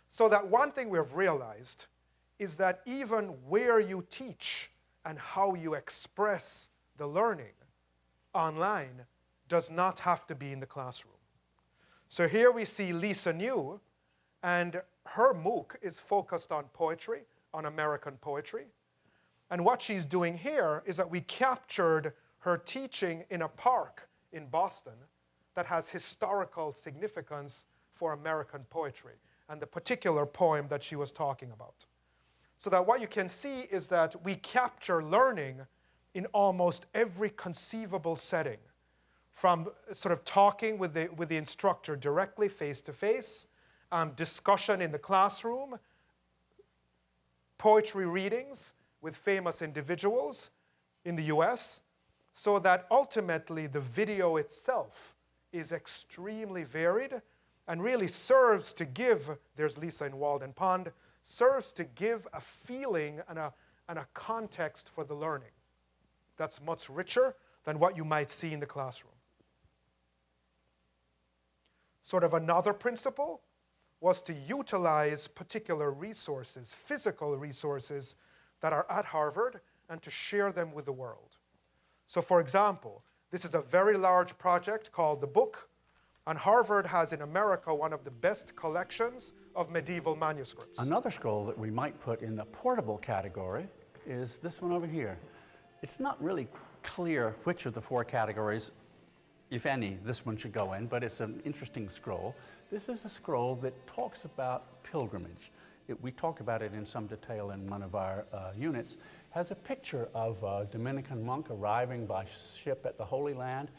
So that one thing we have realized is that even where you teach and how you express the learning online does not have to be in the classroom. So here we see Lisa New, and her MOOC is focused on poetry, on American poetry. And what she's doing here is that we captured her teaching in a park in Boston that has historical significance for American poetry and the particular poem that she was talking about. So that what you can see is that we capture learning in almost every conceivable setting, from sort of talking with the instructor directly, face-to-face, discussion in the classroom, poetry readings with famous individuals in the US, so that ultimately the video itself is extremely varied and really serves to give, there's Lisa in Walden Pond, serves to give a feeling and a context for the learning that's much richer than what you might see in the classroom. Sort of another principle was to utilize particular resources, physical resources that are at Harvard, and to share them with the world. So for example, this is a very large project called The Book, and Harvard has in America one of the best collections of medieval manuscripts. Another scroll that we might put in the portable category is this one over here. It's not really clear which of the four categories, if any, this one should go in, but it's an interesting scroll. This is a scroll that talks about pilgrimage. We talk about it in some detail in one of our units. Has a picture of a Dominican monk arriving by ship at the Holy Land.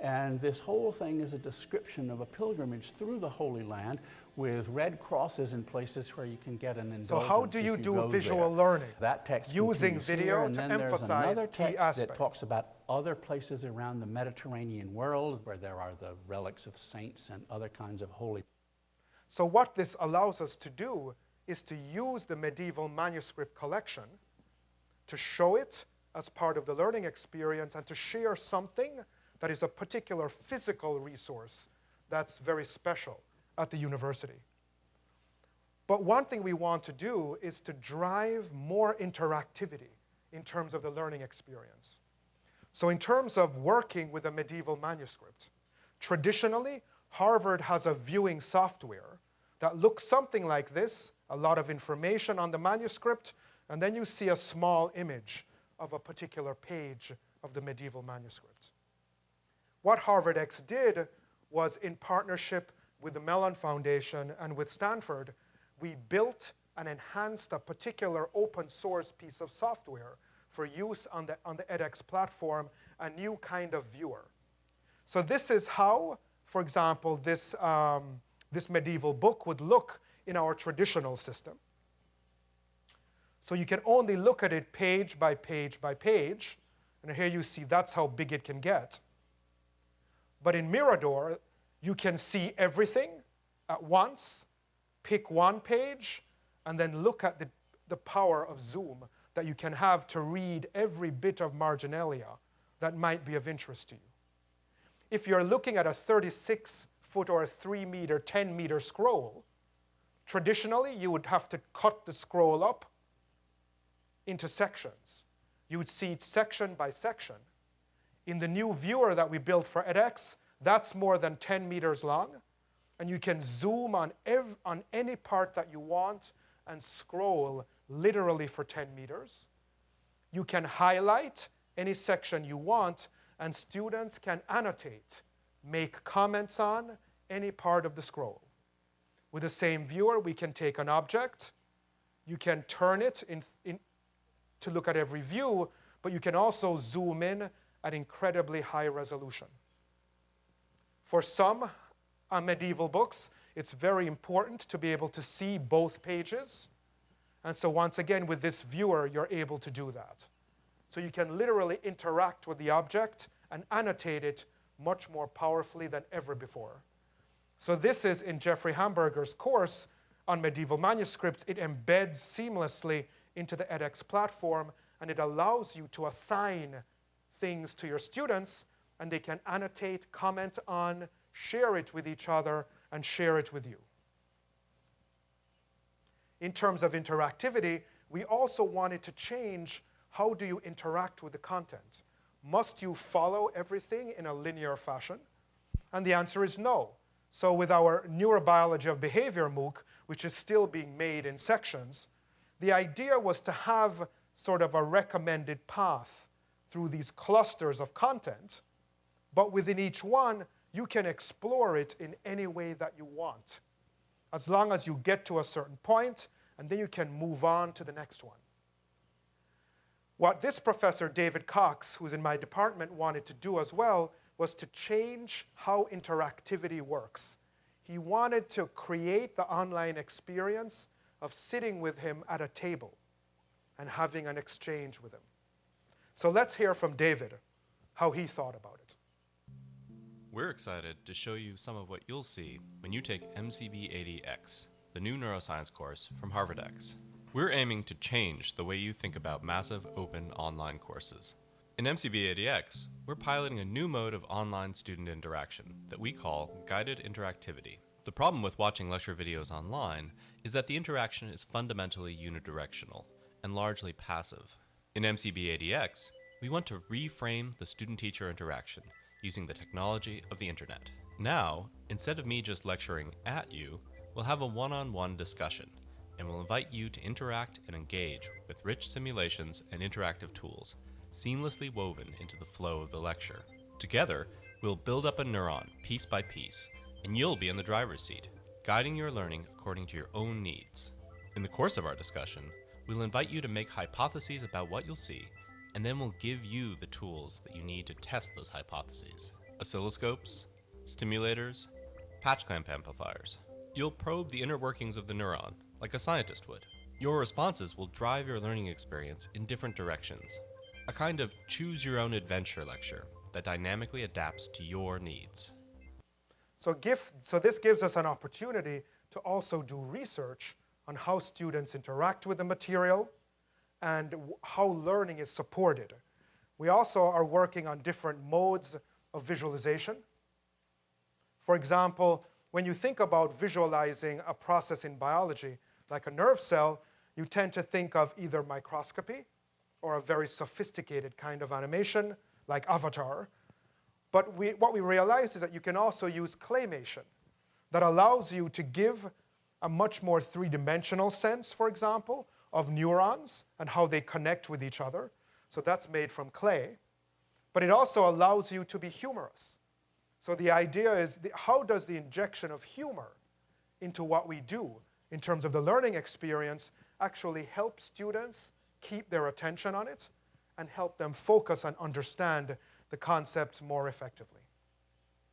And this whole thing is a description of a pilgrimage through the Holy Land with red crosses in places where you can get an indulgence. So how do you do visual learning? That text using video and to then emphasize there's another key text aspects that talks about other places around the Mediterranean world where there are the relics of saints and other kinds of holy. So what this allows us to do is to use the medieval manuscript collection to show it as part of the learning experience and to share something that is a particular physical resource that's very special at the university. But one thing we want to do is to drive more interactivity in terms of the learning experience. So in terms of working with a medieval manuscript, traditionally, Harvard has a viewing software that looks something like this, a lot of information on the manuscript, and then you see a small image of a particular page of the medieval manuscript. What Harvard X did was, in partnership with the Mellon Foundation and with Stanford, we built and enhanced a particular open source piece of software for use on the edX platform, a new kind of viewer. So this is how, for example, this medieval book would look in our traditional system. So you can only look at it page by page by page, and here you see that's how big it can get. But in Mirador, you can see everything at once, pick one page, and then look at the power of zoom that you can have to read every bit of marginalia that might be of interest to you. If you're looking at a 36-foot or a 3-meter, 10-meter scroll, traditionally you would have to cut the scroll up into sections. You would see it section by section. In the new viewer that we built for edX, that's more than 10 meters long, and you can zoom on any part that you want and scroll literally for 10 meters. You can highlight any section you want, and students can annotate, make comments on any part of the scroll. With the same viewer, we can take an object, you can turn it to look at every view, but you can also zoom in at incredibly high resolution. For some medieval books, it's very important to be able to see both pages. And so once again, with this viewer, you're able to do that. So you can literally interact with the object and annotate it much more powerfully than ever before. So this is in Jeffrey Hamburger's course on medieval manuscripts. It embeds seamlessly into the edX platform, and it allows you to assign things to your students, and they can annotate, comment on, share it with each other, and share it with you. in terms of interactivity, we also wanted to change how do you interact with the content. Must you follow everything in a linear fashion? And the answer is no. So with our Neurobiology of Behavior MOOC, which is still being made in sections, the idea was to have sort of a recommended path through these clusters of content, but within each one, you can explore it in any way that you want, as long as you get to a certain point, and then you can move on to the next one. What this professor, David Cox, who's in my department, wanted to do as well was to change how interactivity works. He wanted to create the online experience of sitting with him at a table and having an exchange with him. So let's hear from David, how he thought about it. We're excited to show you some of what you'll see when you take MCB80X, the new neuroscience course from HarvardX. We're aiming to change the way you think about massive open online courses. In MCB80X, we're piloting a new mode of online student interaction that we call guided interactivity. The problem with watching lecture videos online is that the interaction is fundamentally unidirectional and largely passive. In MCB80X, we want to reframe the student-teacher interaction using the technology of the internet. Now, instead of me just lecturing at you, we'll have a one-on-one discussion, and we'll invite you to interact and engage with rich simulations and interactive tools, seamlessly woven into the flow of the lecture. Together, we'll build up a neuron piece by piece, and you'll be in the driver's seat, guiding your learning according to your own needs. In the course of our discussion, we'll invite you to make hypotheses about what you'll see, and then we'll give you the tools that you need to test those hypotheses. Oscilloscopes, stimulators, patch clamp amplifiers. You'll probe the inner workings of the neuron, like a scientist would. Your responses will drive your learning experience in different directions. A kind of choose-your-own-adventure lecture that dynamically adapts to your needs. So this gives us an opportunity to also do research on how students interact with the material and how learning is supported. We also are working on different modes of visualization. For example, when you think about visualizing a process in biology, like a nerve cell, you tend to think of either microscopy or a very sophisticated kind of animation, like Avatar. But what we realized is that you can also use claymation that allows you to give a much more three-dimensional sense, for example, of neurons and how they connect with each other. So that's made from clay. But it also allows you to be humorous. So the idea is, how does the injection of humor into what we do in terms of the learning experience actually help students keep their attention on it and help them focus and understand the concepts more effectively?